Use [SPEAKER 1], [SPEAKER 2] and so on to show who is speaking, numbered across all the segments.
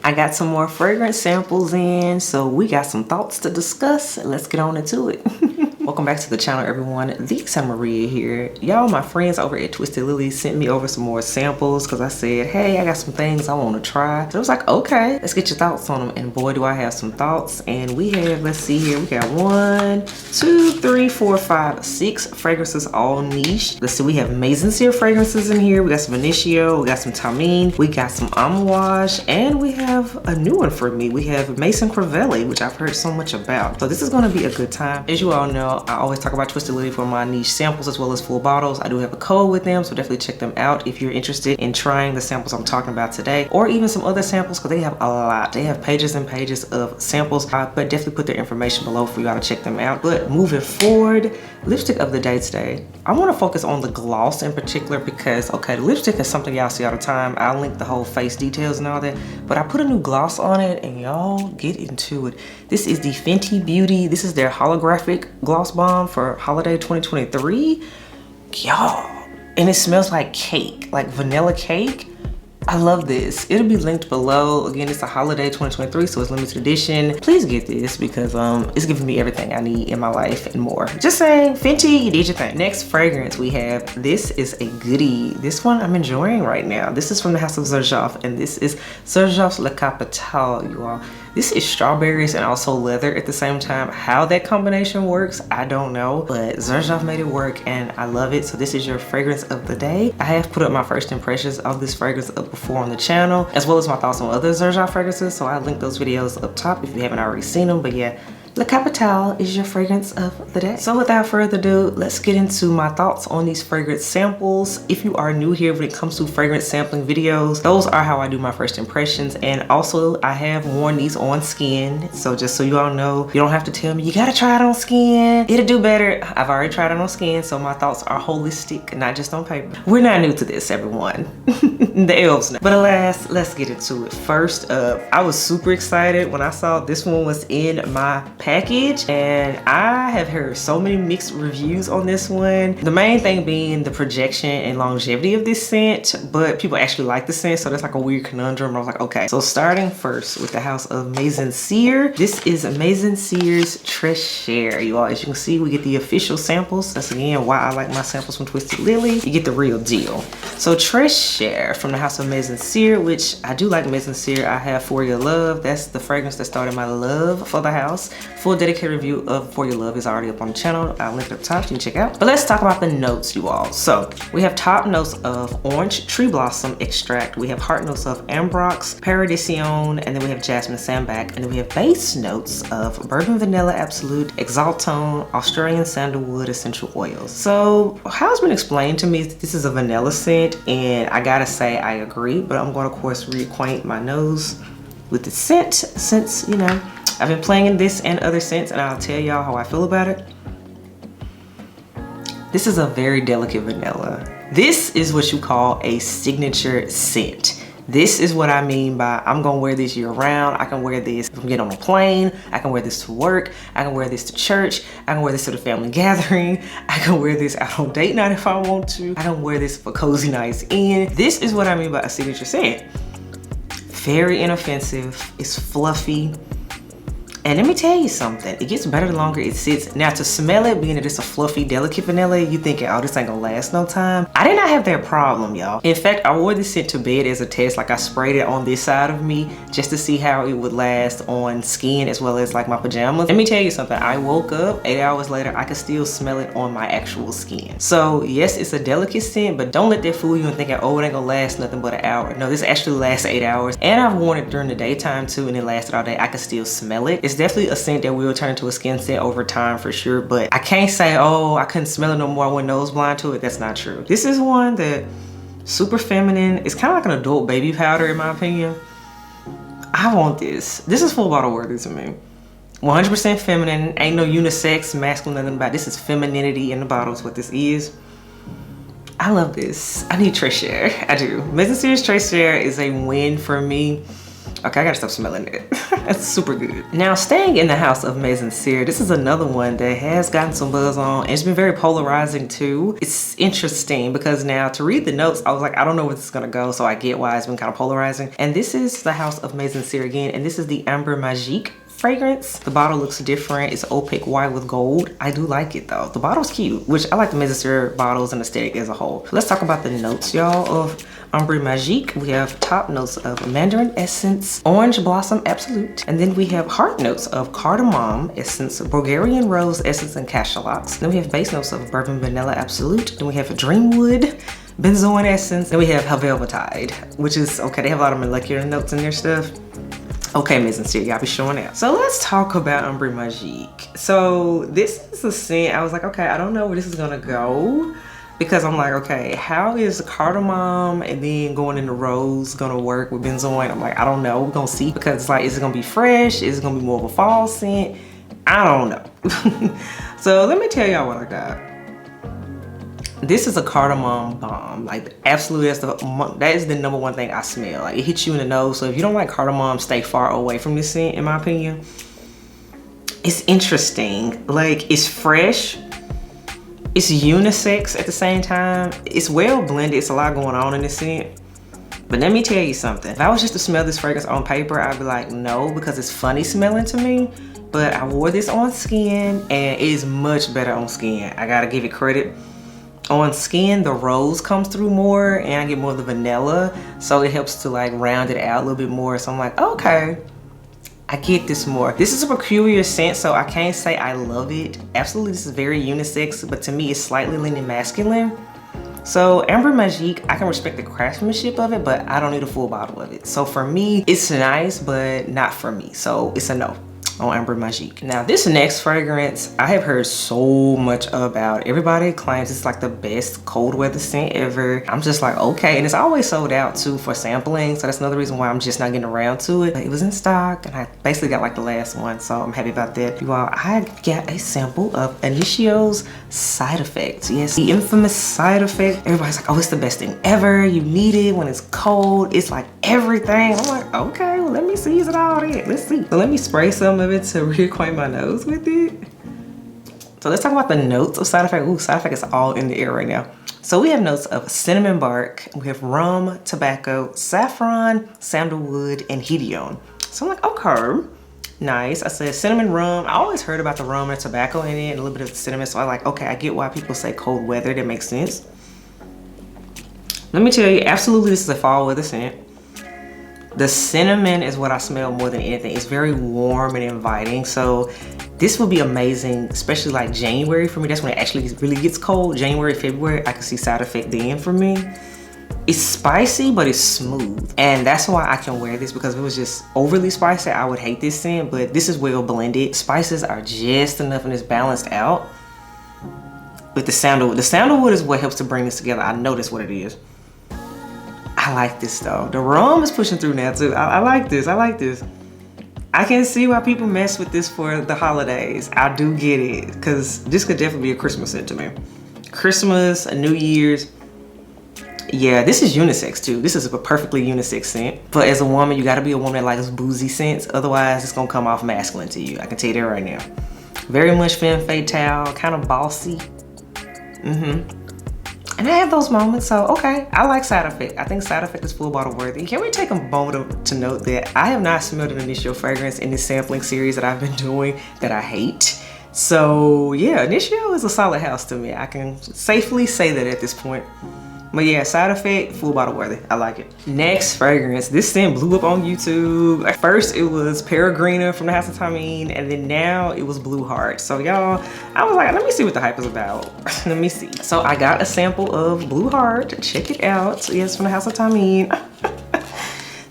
[SPEAKER 1] I got some more fragrance samples in, so we got some thoughts to discuss. Let's get on into it. Welcome back to the channel, everyone. The Santa Maria here. Y'all, my friends over at Twisted Lily sent me over some more samples because I said, hey, I got some things I want to try. So I was like, okay, let's get your thoughts on them. And boy, do I have some thoughts. And we have, let's see here, we got 1, 2, 3, 4, 5, 6 fragrances, all niche. Let's see, we have Mizensir fragrances in here. We got some Initio, we got some Thameen, we got some Amouage, and we have a new one for me. We have Maison Crivelli, which I've heard so much about. So this is going to be a good time. As you all know, I always talk about Twisted Lily for my niche samples as well as full bottles. I do have a code with them, so definitely check them out if you're interested in trying the samples I'm talking about today, or even some other samples, because they have a lot. They have pages and pages of samples, but definitely put their information below for you all to check them out. But moving forward, lipstick of the day today, I want to focus on the gloss in particular because, okay, the lipstick is something y'all see all the time. I'll link the whole face details and all that, but I put a new gloss on it and y'all get into it. This is the Fenty Beauty. This is their holographic gloss bomb for holiday 2023. Y'all, and it smells like cake, like vanilla cake. I love this. It'll be linked below. Again, it's a holiday 2023, so it's limited edition. Please get this because it's giving me everything I need in my life and more. Just saying, Fenty, you did your thing. Next fragrance we have, this is a goodie. This one I'm enjoying right now. This is from the house of Zerjoff, and this is Zerjoff's La Capitale, you all. This is strawberries and also leather at the same time. How that combination works, I don't know, but Zerjoff made it work and I love it. So this is your fragrance of the day. I have put up my first impressions of this fragrance up before on the channel, as well as my thoughts on other Zerjoff fragrances. So I'll link those videos up top if you haven't already seen them, but yeah. La Capitale is your fragrance of the day. So without further ado, let's get into my thoughts on these fragrance samples. If you are new here when it comes to fragrance sampling videos, those are how I do my first impressions. And also I have worn these on skin. So just so you all know, you don't have to tell me you gotta try it on skin. It'll do better. I've already tried it on skin, so my thoughts are holistic, not just on paper. We're not new to this, everyone. The elves know. But alas, let's get into it. First up, I was super excited when I saw this one was in my package, and I have heard so many mixed reviews on this one. The main thing being the projection and longevity of this scent, but people actually like the scent, so that's like a weird conundrum. I was like, okay. So starting first with the house of Mizensir. This is Mizensir's Chere. You all, as you can see, we get the official samples. That's again why I like my samples from Twisted Lily. You get the real deal. So Chere from the house of Mizensir, which I do like Mizensir. I have For Your Love. That's the fragrance that started my love for the house. Full dedicated review of For Your Love is already up on the channel. I'll link it up top, you can check out. But let's talk about the notes, you all. So we have top notes of orange tree blossom extract. We have heart notes of ambrox, paradisione, and then we have jasmine sambac. And then we have base notes of bourbon vanilla absolute, exaltone, Australian sandalwood essential oils. So how it's been explained to me, this is a vanilla scent, and I gotta say I agree, but I'm gonna of course reacquaint my nose with the scent since, you know, I've been playing in this and other scents, and I'll tell y'all how I feel about it. This is a very delicate vanilla. This is what you call a signature scent. This is what I mean by I'm gonna wear this year round. I can wear this if I'm getting on a plane. I can wear this to work. I can wear this to church. I can wear this to the family gathering. I can wear this out on date night if I want to. I can wear this for cozy nights in. This is what I mean by a signature scent. Very inoffensive, it's fluffy. And let me tell you something, it gets better the longer it sits. Now to smell it, being that it's a fluffy, delicate vanilla, you thinking, oh, this ain't gonna last no time. I did not have that problem, y'all. In fact, I wore this scent to bed as a test. Like I sprayed it on this side of me just to see how it would last on skin as well as like my pajamas. Let me tell you something, I woke up 8 hours later, I could still smell it on my actual skin. So yes, it's a delicate scent, but don't let that fool you and thinking, oh, it ain't gonna last nothing but an hour. No, this actually lasts 8 hours. And I've worn it during the daytime too, and it lasted all day. I could still smell it. It's definitely a scent that will turn into a skin scent over time for sure, but I can't say, oh, I couldn't smell it no more, I went nose blind to it. That's not true. This is one that super feminine. It's kind of like an adult baby powder in my opinion. I want this. This is full bottle worthy to me. 100% feminine, ain't no unisex, masculine, nothing about it. This is femininity in the bottle is what this is. I love this. I need Tresor. I do. Mizensir's Tresor is a win for me. Okay, I gotta stop smelling it. That's super good. Now, staying in the house of Mizensir, this is another one that has gotten some buzz on, and it's been very polarizing too. It's interesting because now to read the notes, I was like, I don't know where this is gonna go, so I get why it's been kind of polarizing. And this is the house of Mizensir again, and this is the Ambre Magique fragrance. The bottle looks different. It's opaque white with gold. I do like it though. The bottle's cute, which I like the Mizensir bottles and aesthetic as a whole. Let's talk about the notes, y'all, of Ambre Magique. We have top notes of mandarin essence, orange blossom absolute, and then we have heart notes of cardamom essence, Bulgarian rose essence, and cachalots. Then we have base notes of bourbon vanilla absolute. Then we have dreamwood, benzoin essence. Then we have Helvelvetide, which is okay. They have a lot of molecular notes in their stuff. Okay, Mizensir, y'all be showing out. So let's talk about Ambre Magique. So this is a scent. I was like, okay, I don't know where this is gonna go, because I'm like, okay, how is cardamom and then going into rose gonna work with benzoin? I'm like, I don't know. We're gonna see, because it's like, is it gonna be fresh? Is it gonna be more of a fall scent? I don't know. So let me tell y'all what I got. This is a cardamom bomb. Like, absolutely, that is the number one thing I smell. Like, it hits you in the nose. So if you don't like cardamom, stay far away from this scent, in my opinion. It's interesting. Like, it's fresh. It's unisex at the same time. It's well blended. It's a lot going on in this scent. But let me tell you something. If I was just to smell this fragrance on paper, I'd be like, no, because it's funny smelling to me. But I wore this on skin, and it is much better on skin. I gotta give it credit. On skin, the rose comes through more, and I get more of the vanilla, so it helps to like round it out a little bit more. So I'm like, okay, I get this more. This is a peculiar scent, so I can't say I love it. Absolutely, this is very unisex, but to me, it's slightly leaning masculine. So Ambre Magique, I can respect the craftsmanship of it, but I don't need a full bottle of it. So for me, it's nice, but not for me. So it's a no on Ambre Magique. Now this next fragrance, I have heard so much about. Everybody claims it's like the best cold weather scent ever. I'm just like, okay, and it's always sold out too for sampling, so that's another reason why I'm just not getting around to it. But it was in stock, and I basically got like the last one, so I'm happy about that. You all, I got a sample of Initio's Side Effect. Yes, the infamous Side Effect. Everybody's like, oh, it's the best thing ever. You need it when it's cold. It's like everything. I'm like, okay, well, let me seize it all in. Let's see. So let me spray some of it to reacquaint my nose with it. So let's talk about the notes of Side Effect. Ooh, Side Effect is all in the air right now. So we have notes of cinnamon bark, we have rum, tobacco, saffron, sandalwood, and hedione. So I'm like, okay, nice. I said cinnamon rum. I always heard about the rum and tobacco in it and a little bit of the cinnamon. So I like, okay, I get why people say cold weather. That makes sense. Let me tell you, absolutely, this is a fall weather scent. The cinnamon is what I smell more than anything. It's very warm and inviting. So this would be amazing, especially like January for me. That's when it actually really gets cold. January, February, I can see Side Effect then for me. It's spicy, but it's smooth. And that's why I can wear this, because if it was just overly spicy, I would hate this scent, but this is well blended. Spices are just enough and it's balanced out. With the sandalwood is what helps to bring this together. I know that's what it is. I like this though. The rum is pushing through now too. I like this, I like this. I can see why people mess with this for the holidays. I do get it, because this could definitely be a Christmas scent to me. Christmas, a New Year's. Yeah, this is unisex too. This is a perfectly unisex scent. But as a woman, you gotta be a woman that likes boozy scents. Otherwise, it's gonna come off masculine to you. I can tell you that right now. Very much femme fatale, kind of bossy. And I have those moments, so okay, I like Side Effect. I think Side Effect is full bottle worthy. Can we take a moment to note that I have not smelled an Initio fragrance in this sampling series that I've been doing that I hate. So yeah, Initio is a solid house to me. I can safely say that at this point. But yeah, Side Effect, full bottle worthy. I like it. Next fragrance. This scent blew up on YouTube. At first it was Peregrina from the House of Thameen, and then now it was Blue Heart. So y'all, I was like, let me see what the hype is about. Let me see. So I got a sample of Blue Heart. Check it out. Yes, from the House of Thameen.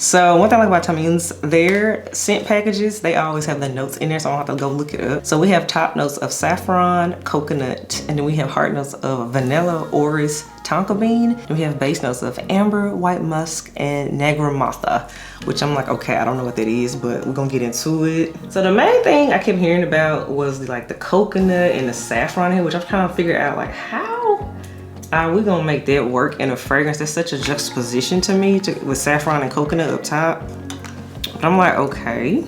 [SPEAKER 1] So one thing I like about Thameen's, their scent packages, they always have the notes in there, so I don't have to go look it up. So we have top notes of saffron, coconut, and then we have heart notes of vanilla, orris, tonka bean, and we have base notes of amber, white musk, and nagramatha, which I'm like, okay, I don't know what that is, but we're gonna get into it. So the main thing I kept hearing about was like the coconut and the saffron here, which I'm trying to figure out like how are we gonna make that work in a fragrance? That's such a juxtaposition to me with saffron and coconut up top. But I'm like, okay.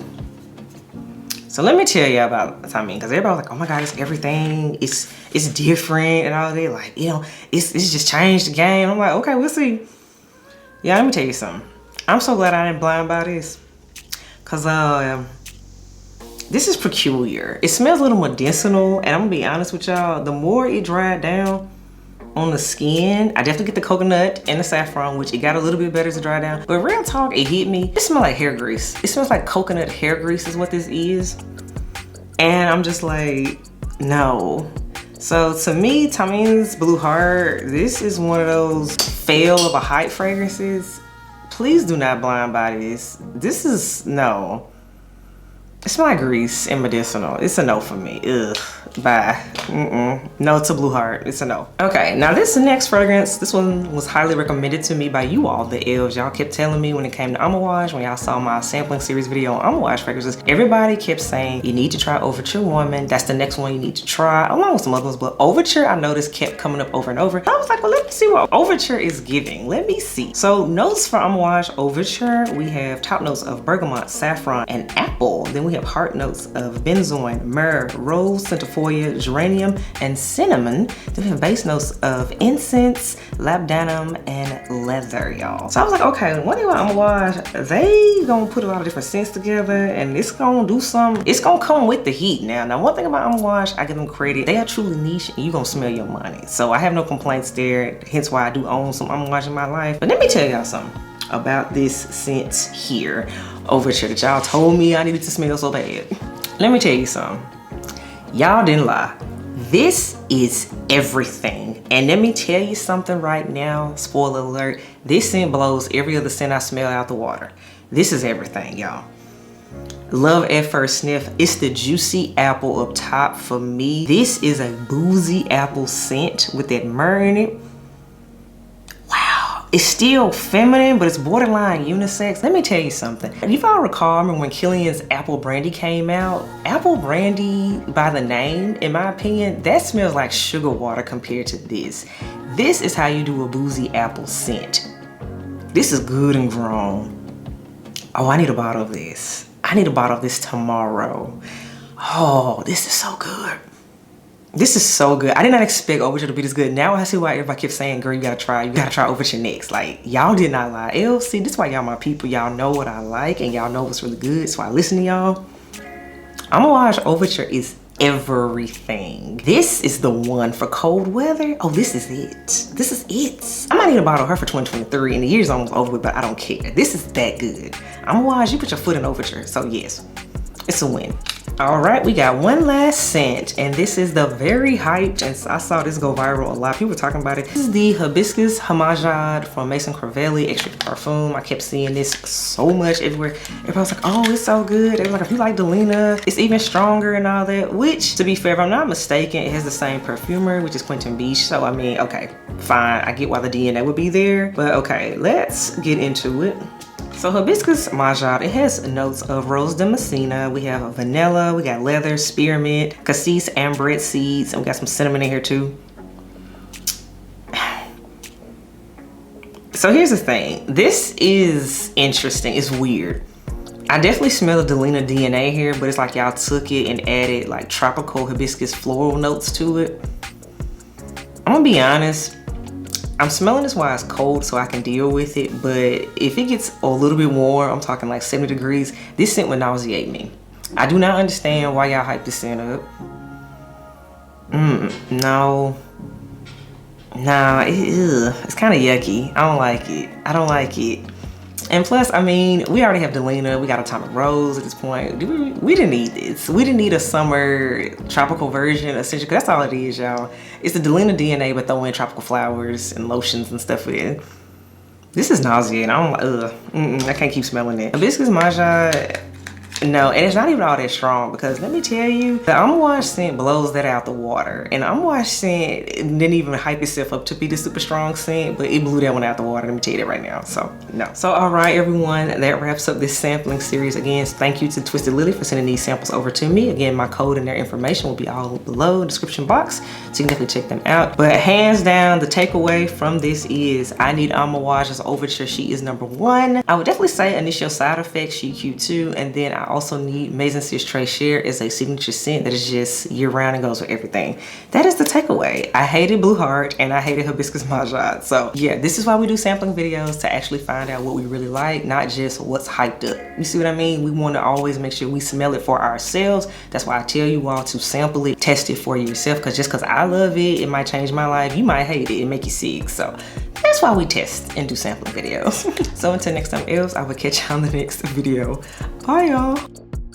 [SPEAKER 1] So let me tell you about Thameen, because everybody's like, oh my God, it's everything. It's different and all that. Like, you know, it's just changed the game. I'm like, okay, we'll see. Yeah, let me tell you something. I'm so glad I ain't blind by this. Because this is peculiar. It smells a little medicinal. And I'm going to be honest with y'all. The more it dried down on the skin, I definitely get the coconut and the saffron, which it got a little bit better to dry down. But real talk, it hit me. It smells like hair grease. It smells like coconut hair grease is what this is. And I'm just like, no. So to me, Thameen Blue Heart, this is one of those fail of a hype fragrances. Please do not blind buy this. This is, no. It smells like grease and medicinal. It's a no for me. Ugh. Bye. No to Blue Heart. It's a no. Okay, now this next fragrance, this one was highly recommended to me by you all, the elves. Y'all kept telling me when it came to Amouage, when y'all saw my sampling series video on Amouage fragrances, everybody kept saying, you need to try Overture Woman. That's the next one you need to try, along with some other ones. But Overture, I noticed, kept coming up over and over. I was like, well, let me see what Overture is giving. Let me see. So notes for Amouage Overture, we have top notes of bergamot, saffron, and apple. Then we have heart notes of benzoin, myrrh, rose, centerfoil, geranium, and cinnamon. Then we have base notes of incense, labdanum, and leather, y'all. So I was like, okay, one thing about Amouage, they gonna put a lot of different scents together, and it's gonna do something. It's gonna come with the heat now. Now, one thing about Amouage, I give them credit. They are truly niche, and you gonna smell your money. So I have no complaints there, hence why I do own some Amouage in my life. But let me tell y'all something about this scent here, Overture, that y'all told me I needed to smell so bad. Let me tell you something. Y'all didn't lie. This is everything. And let me tell you something right now, spoiler alert, this scent blows every other scent I smell out the water. This is everything, y'all. Love at first sniff. It's the juicy apple up top for me. This is a boozy apple scent with that myrrh in it. It's still feminine, but it's borderline unisex. Let me tell you something. If y'all recall, remember when Killian's Apple Brandy came out? Apple Brandy, by the name, in my opinion, that smells like sugar water compared to this. This is how you do a boozy apple scent. This is good and grown. Oh, I need a bottle of this. I need a bottle of this tomorrow. Oh, this is so good. This is so good. I did not expect Overture to be this good. Now I see why everybody kept saying, girl, you gotta try Overture next. Like, y'all did not lie. Elves, see, this is why y'all my people. Y'all know what I like and y'all know what's really good. So I listen to y'all. Amouage Overture is everything. This is the one for cold weather. Oh, this is it. This is it. I might need a bottle of her for 2023 and the year's almost over with, but I don't care. This is that good. Amouage, you put your foot in Overture. So yes, it's a win. All right, we got one last scent, and this is the very hyped, and I saw this go viral a lot. People were talking about it. This is the Hibiscus Mahajad from Maison Crivelli Extra Parfum. I kept seeing this so much everywhere. Everybody was like, oh, it's so good. They were like, if you like Delina, it's even stronger and all that, which, to be fair, if I'm not mistaken, it has the same perfumer, which is Quentin Beach. So, I mean, okay, fine. I get why the DNA would be there, but okay, let's get into it. So Hibiscus Mahajad, it has notes of rose damascena. We have vanilla, we got leather, spearmint, cassis, ambre seeds, and we got some cinnamon in here too. So here's the thing. This is interesting. It's weird. I definitely smell the Delina DNA here, but it's like y'all took it and added like tropical hibiscus floral notes to it. I'm gonna be honest. I'm smelling this while it's cold so I can deal with it, but if it gets a little bit warm, I'm talking like 70 degrees, this scent would nauseate me. I do not understand why y'all hype this scent up. No. Nah, it's kind of yucky. I don't like it. I don't like it. And plus, I mean, we already have Delina, we got Atomic Rose at this point. We didn't need this. We didn't need a summer tropical version, essentially, because that's all it is, y'all. It's the Delina DNA, but throw in tropical flowers and lotions and stuff with it. This is nauseating. I don't like, I can't keep smelling it. Hibiscus Mahajad, No, and it's not even all that strong because let me tell you, the Amouage scent blows that out the water. And Amouage scent didn't even hype itself up to be the super strong scent, but it blew that one out the water. Let me tell you that right now. So no. So all right, everyone, that wraps up this sampling series. Again, thank you to Twisted Lily for sending these samples over to me. Again, my code and their information will be all below in the description box, so you can definitely check them out. But hands down, the takeaway from this is I need Amouage's Overture. She is number 1. I would definitely say Initio Side Effect. She cute too. And then I also need Mizensir's Chere is a signature scent that is just year round and goes with everything. That is the takeaway. I hated Blue Heart and I hated Hibiscus Mahajad. So yeah, this is why we do sampling videos, to actually find out what we really like, not just what's hyped up. You see what I mean? We want to always make sure we smell it for ourselves. That's why I tell you all to sample it, test it for yourself, because just because I love it, it might change my life. You might hate it and make you sick. So that's why we test and do sampling videos. So until next time, elves, I will catch you on the next video. Bye, y'all.